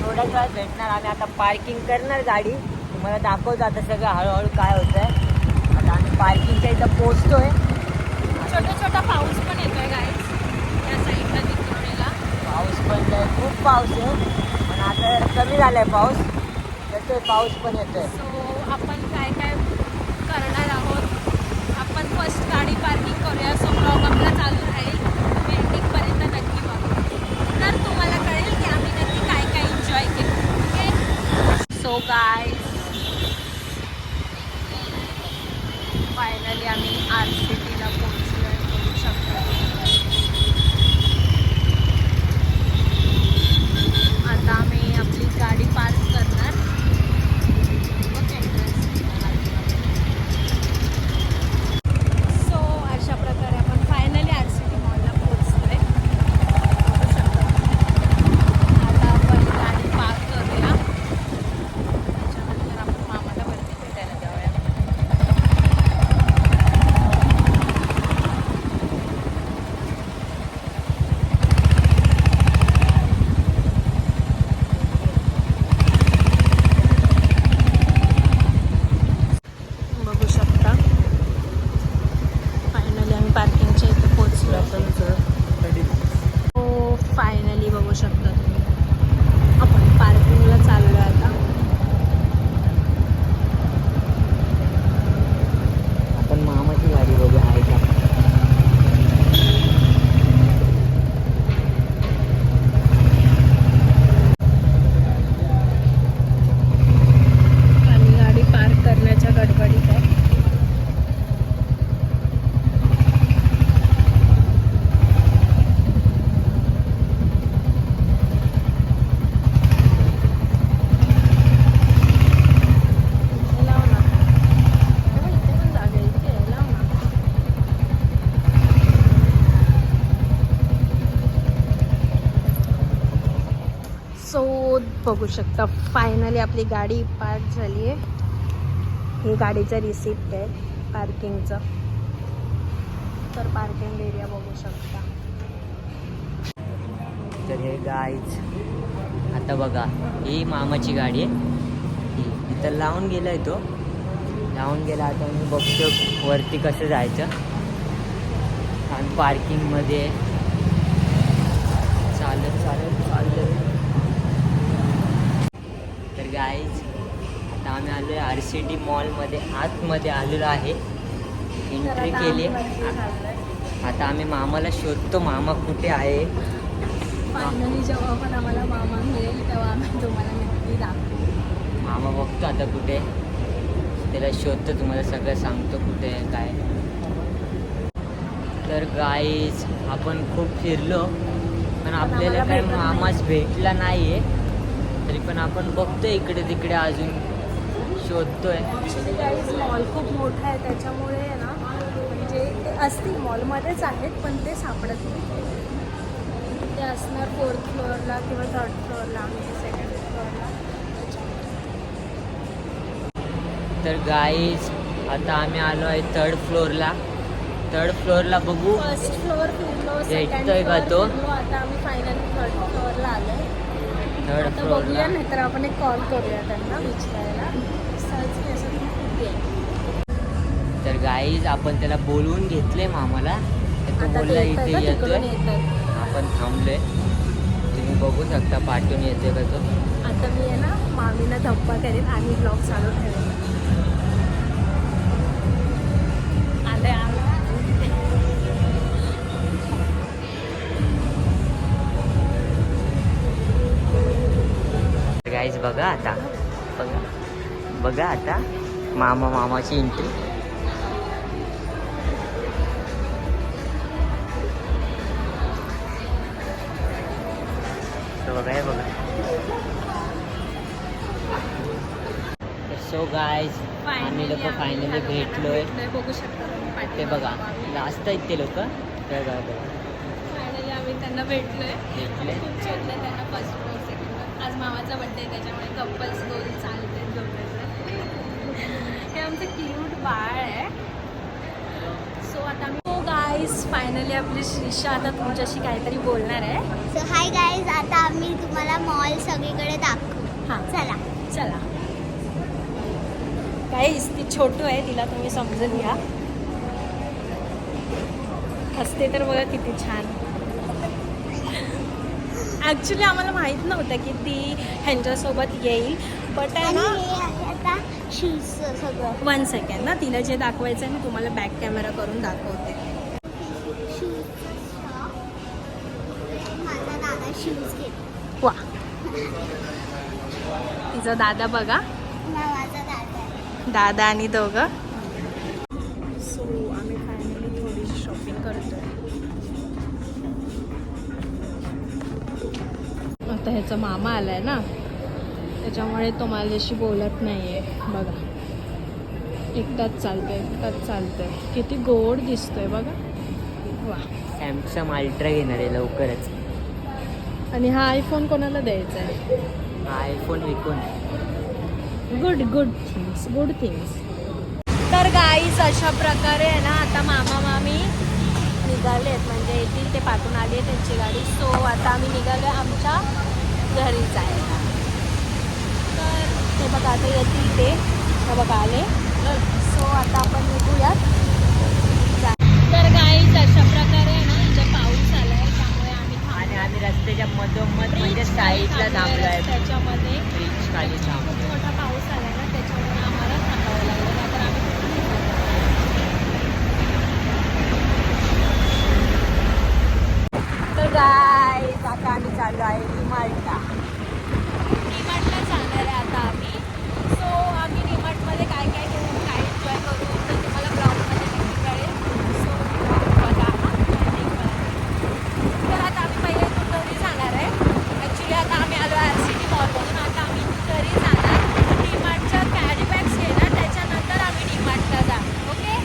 थोड्याच वेळात भेटणार. आम्ही आता पार्किंग करणार गाडी, तुम्हाला दाखवतो आता सगळं हळूहळू काय होतं आहे. आता आम्ही पार्किंगच्या इथं पोचतोय. छोटा छोटा पाऊस पण येतोय गाईस या साईडला तिकडे. पाऊस पडलाय, खूप पाऊस आहे, पण आता कमी झालाय पाऊस. येतोय पाऊस पण येतोय. सो आपण काय काय करणार आहोत, आपण फर्स्ट गाडी पार्किंग करूया. सो ब्लॉग आपला चालू राहील, एंडिंगपर्यंत नक्की बघा, तर तुम्हाला कळेल की आम्ही नक्की काय काय एन्जॉय केलं. ओके, सो गाईज फायनली आम्ही RCTला पोहोचलो आहे, बघू शकता. आता आम्ही आपली गाडी पार्क करणार. सो अशा प्रकारे आपण फायनली RCT मॉलला पोहोचलोय. बघू शकता. आता आपण गाडी पार्क करूया, त्याच्यानंतर आपण मामाला वरती भेटायला जाऊया. बघू शकता फायनली आम्ही पार्किंगच्या इथे पोहोचलो. हो फायनली बघू शकता तुम्ही, आपण पार्किंगला चाललो आहे आता. आपण मामाची गाडी बघू आहे का. आणि गाडी पार्क करण्याच्या गडबडीत आहे. लाव ना, इथे पण जागा आहे, इथे लाव ना. सो बघू शकता फायनली आपली गाडी पार्क झाली आहे. ही गाडीचं रिसिप्ट आहे पार्किंगचं. तर पार्किंग एरिया बघू शकता. तर हे गाईज आता बघा, ही मामाची गाडी आहे. इथं लावून गेलाय तो, लावून गेला. आता मी बघतो वरती कसं जायचं. आणि पार्किंगमध्ये चालत चालत चाललं. तर गाईज आता आम्ही आलो आहे RCT मॉलमध्ये, आतमध्ये आलेलो आहे. एंट्री केली. आता आम्ही मामाला शोधतो, मामा कुठे आहे. फायनली जेव्हा पण आम्हाला मामा मिळेल तेव्हा आम्ही तुम्हाला नक्की दाखवू. मामा बघतो आता कुठे, त्याला शोधतो, तुम्हाला सगळं सांगतो कुठे आहे काय. तर गाईज आपण खूप फिरलो, पण आपल्याला काय मामाच भेटला नाही आहे. तरी पण आपण बघतोय इकडे तिकडे, अजून शोधतोय. ॲक्च्युली गाईज मॉल खूप मोठा आहे, त्याच्यामुळे आहे ना, म्हणजे ते असतील मॉलमध्येच आहेत पण ते सापडत नाही. ते असणार 4th फ्लोअरला किंवा 3rd फ्लोअरला, आम्ही 2nd फ्लोअरला. तर गाईज आता आम्ही आलो आहे 3rd फ्लोअरला. 3rd फ्लोअरला बघू. फर्स्ट फ्लोअर फिरलो, भेटतोय का तो? आता आम्ही फायनली 3rd फ्लोअरला आलो. 3rd आता फ्लोअरला बघूया, नाहीतर आपण एक कॉल करूया त्यांना विचारायला. सहज की असं कुठे आहे. तर गाईज आपण त्याला बोलवून घेतले मामाला. तर तो आता बोलला ते इथे येतोय का? येतोय. तिकडून येतात. आपण थांबलोय, तुम्ही बघू शकता पाठवून येतोय का तो. आता मी आहे ना मामीला धप्पा करेन आणि ब्लॉग चालू ठेवेन. आले गाईज बघा आता, बघा बघा आता मामाची एंट्री. बघा हे बघा. सो गाईज आम्ही लोक फायनली भेटलोय. बघू शकता तुम्ही ते बघा लास्ट आहेत ते लोक. फायनली आम्ही त्यांना भेटलोय. खूप शोधलं त्यांना फर्स्ट फ्लोअर, सेकंड फ्लोअर. आज मामाचा बड्डे आहे, त्याच्यामुळे कपल्स गोल चालते झोपायचं. हे आमचं क्यूट बाळ आहे. सो आता आम्ही गाईज फायनली आपली श्रीषा आता तुमच्याशी काहीतरी बोलणार आहे. सो हाय गाईज, आता आम्ही तुम्हाला मॉल सगळीकडे दाखवू. हां चला. चला. गाईज ती छोटू आहे, तिला तुम्ही समजून घ्या. हसते तर बघा किती छान. ॲक्च्युली आम्हाला माहीत नव्हतं की ती ह्यांच्यासोबत येईल, बट आहे आणि ना. हे आहे आता शूज सगळं. 1 सेकंड ना, तिला जे दाखवायचं आहे मी तुम्हाला बॅक कॅमेरा करून दाखवते. Shoes shop. माझा दादा शूज घेतो. वा, तिचा दादा बघा, माझा दादा आहे. दादा आणि दोघं. सो आम्ही फायनली थोडीशी शॉपिंग करतोय. आता ह्याचा मामा आलाय ना, त्याच्यामुळे तो माझ्याशी बोलत नाहीये. बघा, एकटाच चालतोय. किती गोड दिसतोय बघा. वा. सॅमसंग अल्ट्रा घेणार आहे लवकरच. आणि हा आयफोन कोणाला द्यायचा आहे? हा आयफोन विकून. Good things. तर गाईज अशा प्रकारे आहे ना, आता मामा मामी निघालेत, म्हणजे येतील ते पाठवून आली आहे त्यांची गाडी. सो आता आम्ही निघालो आहे आमच्या घरी जायला. तर ते बघा आता येतील ते बघा आले. सो आता आपण निघूयात. तर गाईज अशा प्रकारे आहे ना, इथे पाऊस आला आहे, त्यामुळे आणि आम्ही रस्त्याच्या मधोमध म्हणजे साईडला थांबलो आहे. त्याच्यामध्ये ब्रिज खाली खूप थांबलो. मोठा पाऊस आला ना, त्याच्यामुळे आम्हाला थांबावं लागलं. नाहीतर आम्ही तर गाईज आता आम्ही चाललो आहे डीमार्टला. डीमार्टला जाणार आहे आता आम्ही. सो आम्ही डीमार्टमध्ये काय काय घेऊन काय एन्जॉय करू तर तुम्हाला ब्लॉगमध्ये नक्की कळेल. सो बघा हा. तर आता आम्ही पहिले इथून घरी जाणार आहे. ॲक्च्युली आता आम्ही आलो RCT मॉलमधून. आता आम्ही घरी जाणार, डीमार्टच्या कॅरी बॅग्स घेणार, त्याच्यानंतर आम्ही डीमार्टला जाणार. ओके.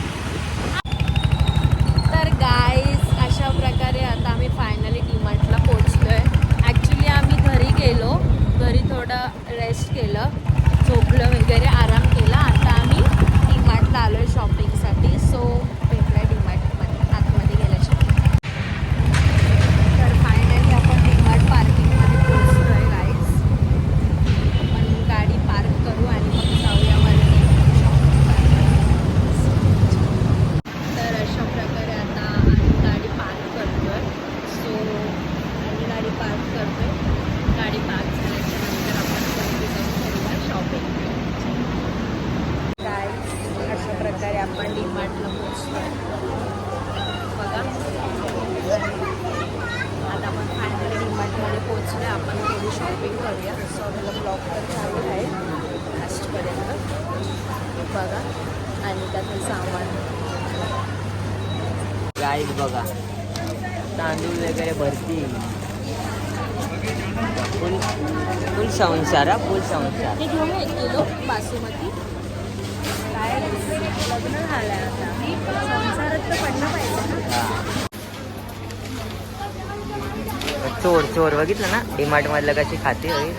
तर गाईज अशा प्रकारे आता आम्ही फायनली डीमार्टला पोचलो आहे. ॲक्च्युली आम्ही घरी गेलो, घरी थोडं रेस्ट केलं, झोपलं वगैरे, आराम केला. आता आम्ही डीमार्टला आलो आहे शॉपिंगसाठी. सो भेटलं डीमार्टमध्ये आतमध्ये गेल्याच्या. तर फायनली आपण डीमार्ट पार्किंगमध्ये पोचलो आहे गाईज. आपण गाडी पार्क करू आणि मग जाऊया वरती शॉपिंग करायला. तर अशा प्रकारे आता आम्ही गाडी पार्क करतोय. सो आम्ही गाडी पार्क करतोय. गाडी पार्क झाल्याच्या नंतर आपण वरती जाऊन करूया शॉपिंग. गाईज अशा प्रकारे आपण डीमार्टला पोचलोय बघा. आता आपण फायनली डीमार्टमध्ये पोचलोय. आपण थोडी शॉपिंग करूया. सो आपला ब्लॉग तर चालू आहे लास्टपर्यंत बघा. आणि त्याचं सामान गाईज बघा, तांदूळ वगैरे भरती. फुल संसार. हे घेऊन 1 किलो बासुमती. काय लग्न झालं आहे आता, संसारात तर पडलं पाहिजे ना. चोर बघितलं ना डीमार्ट मधलं कशी खाते होईल.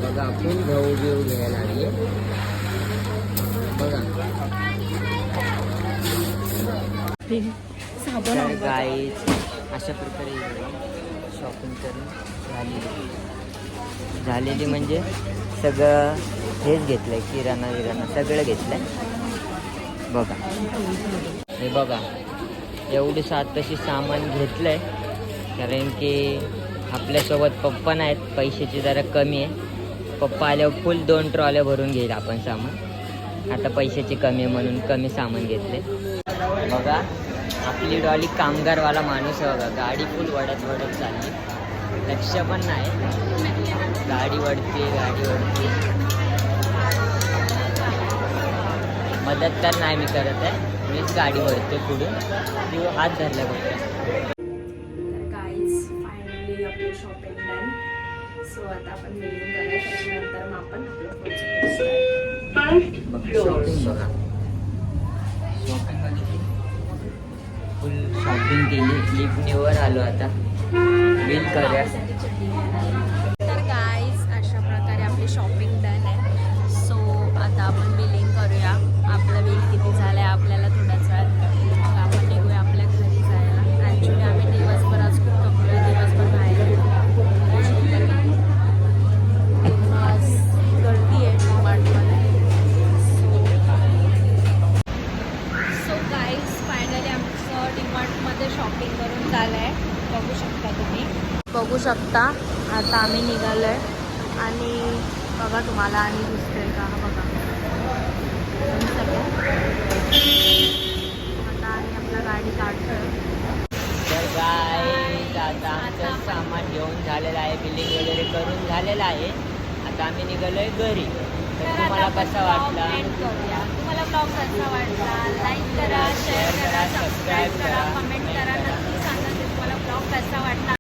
बघा आपण गहू बिहू घ्यायला लागले बघा. साबण गाईज अशा प्रकारे शॉपिंग करून झालेली म्हणजे सगळं हेच घेतलंय, किराणा सगळं घेतलंय बघा. हे बघा एवढी तशी सामान घेतलंय, कारण की आपल्यासोबत पप्पा नाहीत, पैशाची जरा कमी आहे. पप्पा आल्यावर फुल 2 ट्रॉल्या भरून घेईल आपण सामान. आता पैशाची कमी आहे म्हणून कमी सामान घेतले बघा. आपली डॉली कामगारवाला माणूस आहे बघा. गाडी फुल वडत चालली, लक्ष पण नाही. गाडी वडते. मदत तर नाही मी करत आहे, मीच गाडी वडते पुढून. किंवा हात धरला बघा. तर गाईज फायनली आपली शॉपिंग डन. सो आता आपण बिलिंग करूया, त्याच्यानंतर मग आपण आपलं शॉपिंग बघा. फुल शॉपिंग केली, लिफ्टनीवर आलो. आता बिल करूया. तर गाईज अशा प्रकारे आपली शॉपिंग डन आहे. सो आता आपण बिलिंग करूया. आपलं बिल किती झालं आहे आपल्याला थोड्याच वेळात कळेल. मग आपण निघूया आपल्या आता आम्ही निघालो आहे आणि बघा तुम्हाला आणि दिसतोय का हा बघा सगळं आता आम्ही आपल्या गाडी काढतोय. तर गाईज आता आमचं सामान घेऊन झालेलं आहे, बिलिंग वगैरे करून झालेलं आहे. आता आम्ही निघालो आहे घरी. तर तुम्हाला कसा वाटला? करूया. तुम्हाला ब्लॉग कसा वाटला? लाईक करा, शेअर करा, सबस्क्राईब करा, कमेंट करा. नक्की सांगा की तुम्हाला ब्लॉग कसा वाटला.